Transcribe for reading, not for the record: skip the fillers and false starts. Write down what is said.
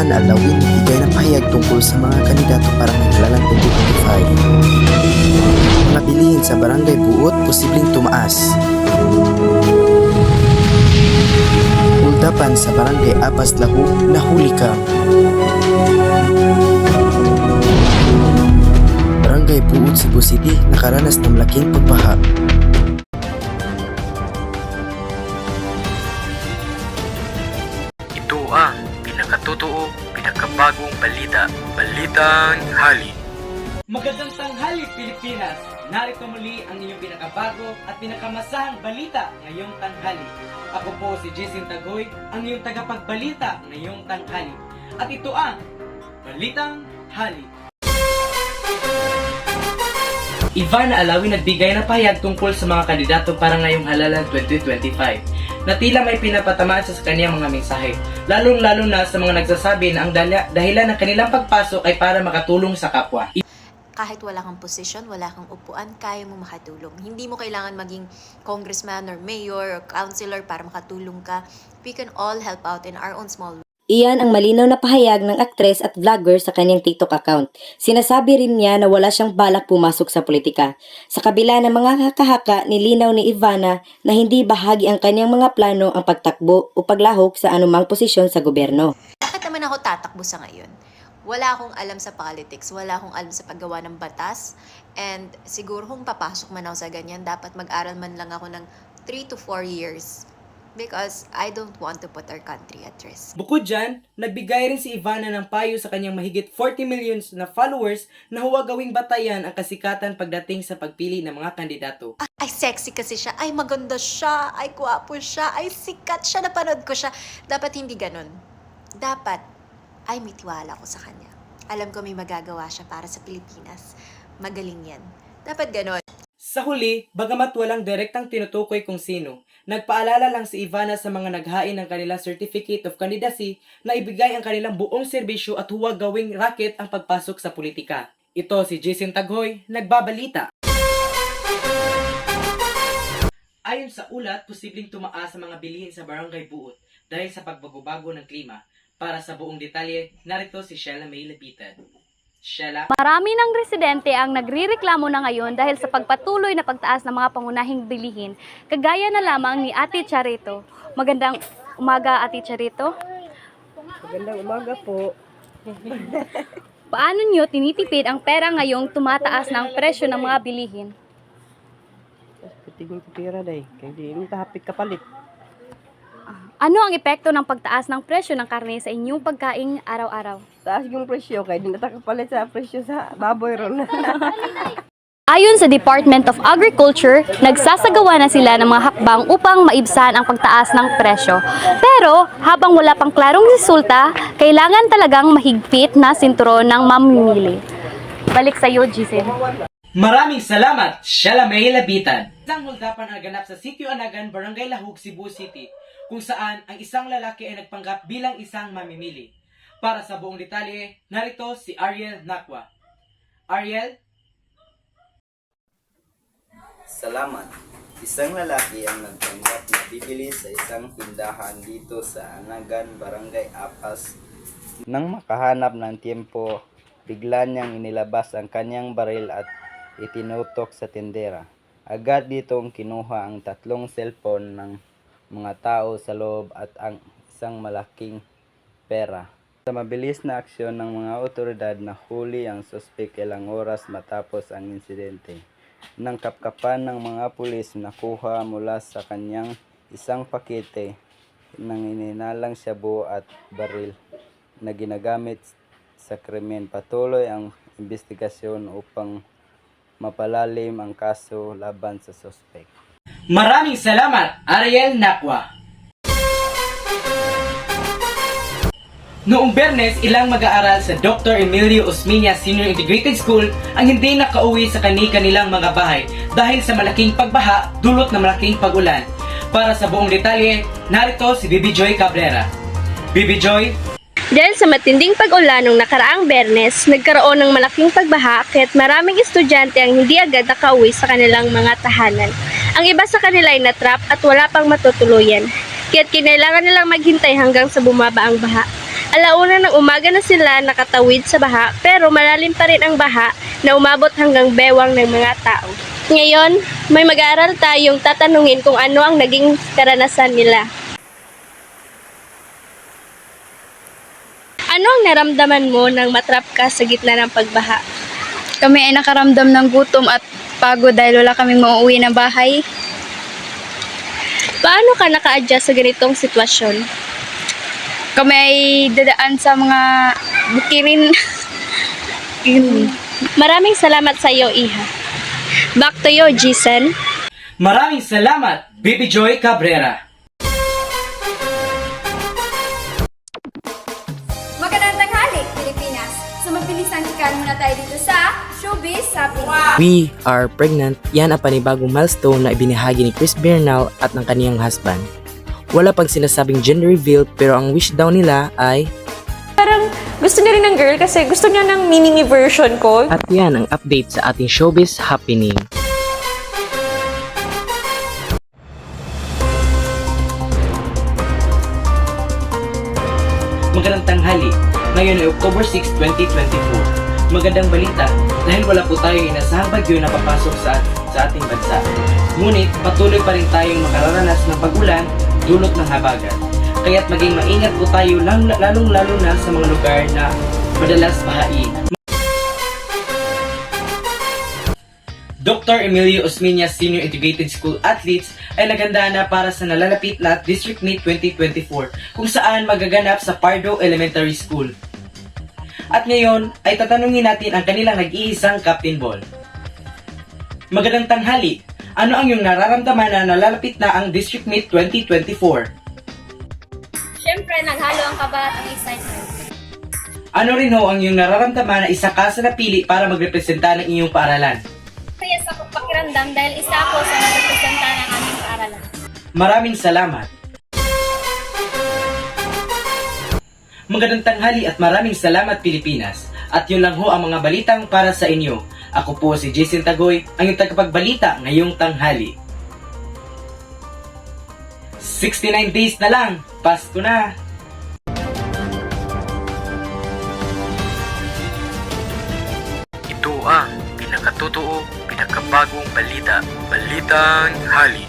Ivana Alawin nagbigay ng pahayag tungkol sa mga kandidato para ng halalan 2025. Mga bilihin sa Barangay Buot posibleng tumaas. Uldapan sa Barangay Apas Lahu nahuli ka. Barangay Buot, Cebu City nakaranas ng malaking pagbaha. Ito ang pinakatotoo, pinakabagong balita, Balitang Hali. Magandang tanghali, Pilipinas! Narito muli ang inyong pinakabago at pinakamasahang balita ngayong tanghali. Ako po si Jason Tagoy, ang iyong tagapagbalita ngayong tanghali. At ito ang Balitang Hali. Ivana Alawin nagbigay ng pahayag tungkol sa mga kandidato para ngayong halalan 2025 na tila may pinapatamaan sa kanyang mga mensahe, lalong-lalo na sa mga nagsasabi na ang dahilan ng kanilang pagpasok ay para makatulong sa kapwa. Kahit wala kang posisyon, wala kang upuan, kaya mo makatulong. Hindi mo kailangan maging congressman or mayor or councilor para makatulong ka. We can all help out in our own small way. Iyan ang malinaw na pahayag ng aktres at vlogger sa kanyang TikTok account. Sinasabi rin niya na wala siyang balak pumasok sa politika. Sa kabila ng mga haka-haka, nilinaw ni Ivana na hindi bahagi ang kanyang mga plano ang pagtakbo o paglahok sa anumang posisyon sa gobyerno. Bakit naman ako tatakbo sa ngayon? Wala akong alam sa politics, wala akong alam sa paggawa ng batas, and siguro kung papasok man ako sa ganyan, dapat mag-aral man lang ako ng 3 to 4 years. Because I don't want to put our country at risk. Bukod dyan, nagbigay rin si Ivana ng payo sa kanyang mahigit 40 millions na followers na huwag gawing batayan ang kasikatan pagdating sa pagpili ng mga kandidato. Ay, sexy kasi siya. Ay, maganda siya. Ay, gwapo siya. Ay, sikat siya. Napanood ko siya. Dapat hindi ganun. Dapat, ay may tiwala ko sa kanya. Alam ko may magagawa siya para sa Pilipinas. Magaling yan. Dapat ganun. Sa huli, bagamat walang direktang tinutukoy kung sino, nagpaalala lang si Ivana sa mga naghain ng kanilang Certificate of Candidacy na ibigay ang kanilang buong serbisyo at huwag gawing racket ang pagpasok sa politika. Ito si Jason Tagoy, nagbabalita. Ayon sa ulat, posibleng tumaas ang mga bilihin sa Barangay Buot dahil sa pagbago-bago ng klima. Para sa buong detalye, narito si Sheila May Lapitan. Sheila. Marami ng residente ang nagrireklamo na ngayon dahil sa pagpatuloy na pagtaas ng mga pangunahing bilihin, kagaya na lamang ni Ate Charito. Magandang umaga, Ate Charito. Magandang umaga po. Paano nyo tinitipid ang pera ngayong tumataas ng presyo ng mga bilihin? Pitigol ko pera day. Kaya di mo kahapit kapalit. Ano ang epekto ng pagtaas ng presyo ng karne sa inyong pagkain araw-araw? Taas yung presyo kaya di natakapalit sa presyo sa baboy ron. Ayon sa Department of Agriculture, nagsasagawa na sila ng mga hakbang upang maibsan ang pagtaas ng presyo. Pero habang wala pang klarong resulta, kailangan talagang mahigpit na sinturon ng mamimili. Balik sa iyo, Giselle. Maraming salamat, Sheila May Lapitan. Isang huldapan ang naganap sa Sitio Anagan, Barangay Lahug, Cebu City, kung saan ang isang lalaki ay nagpanggap bilang isang mamimili. Para sa buong detalye, narito si Ariel Nakwa. Ariel? Salamat. Isang lalaki ang nagpanggap na bibili sa isang tindahan dito sa Anagan, Barangay Apas. Nang makahanap ng tiempo, bigla niyang inilabas ang kanyang baril at itinutok sa tindera. Agad ditong kinuha ang 3 cellphone ng mga tao sa loob at ang isang malaking pera. Sa mabilis na aksyon ng mga otoridad, nahuli ang suspek ilang oras matapos ang insidente. Nang kapkapan ng mga pulis, nakuha mula sa kanyang isang pakete ng ininalang shabu at baril na ginagamit sa krimen. Patuloy ang investigasyon upang mapalalim ang kaso laban sa suspek. Maraming salamat, Ariel Nakwa. Noong Bernes, ilang mag-aaral sa Dr. Emilio Osmeña Senior Integrated School ang hindi nakauwi sa kanilang mga bahay dahil sa malaking pagbaha dulot ng malaking pag-ulan. Para sa buong detalye, narito si Bibi Joy Cabrera. Bibi Joy? Dahil sa matinding pag-ulan nung nakaraang Bernes, nagkaroon ng malaking pagbaha kaya't maraming estudyante ang hindi agad nakauwi sa kanilang mga tahanan. Ang iba sa kanila ay natrap at wala pang matutuluyan, kaya't kinailangan nilang maghintay hanggang sa bumaba ang baha. Alauna ng umaga na sila nakatawid sa baha pero malalim pa rin ang baha na umabot hanggang bewang ng mga tao. Ngayon, may mag-aaral tayong tatanungin kung ano ang naging karanasan nila. Ano ang naramdaman mo nang matrap ka sa gitna ng pagbaha? Kami ay nakaramdam ng gutom at pagod dahil wala kaming mauuwi na bahay. Paano ka naka-adjust sa ganitong sitwasyon? Kami ay dadaan sa mga bukirin. Maraming salamat sa iyo, Iha. Back to you, Jisen. Maraming salamat, Baby Joy Cabrera. Magandang tanghali, Pilipinas! So mabilis ang chikahan muna tayo dito sa Showbiz Happening. We are pregnant. Yan ang panibagong milestone na ibinahagi ni Chris Bernal at ng kaniyang husband. Wala pang sinasabing gender reveal pero ang wish daw nila ay Gusto niya rin ng girl kasi gusto niya ng mini version ko. at yan ang update sa ating showbiz happening. Magandang tanghali. Ngayon ay October 6, 2024. Magandang balita dahil wala po tayong inasahang bagyo na papasok sa ating bansa. Ngunit patuloy pa rin tayong makararanas ng pag-ulan dulot ng habagat. Kaya't maging maingat po tayo lalong-lalo na sa mga lugar na madalas bahain. Dr. Emilio Osmeña Senior Integrated School Athletes ay naganda na para sa nalalapit na District Meet 2024 kung saan magaganap sa Pardo Elementary School. At ngayon ay tatanungin natin ang kanilang nag-iisang captain ball. Magandang tanghali! Ano ang iyong nararamdaman na nalalapit na ang District Meet 2024? Siyempre, naghalo ang kaba at ang excitement. Ano rin ho ang iyong nararamdaman na isa ka sa napili para magrepresenta ng iyong paaralan? Kaya sa pakiramdam dahil isa ako sa nagrepresenta ng aming paaralan. Maraming salamat! Magandang tanghali at maraming salamat Pilipinas. At yun lang ho ang mga balitang para sa inyo. Ako po si Jason Tagoy, ang iyong tagapagbalita ngayong tanghali. 69 days na lang, Pasko na! Ito ang pinakatotoo, pinakabagong balita. Balitang Hali.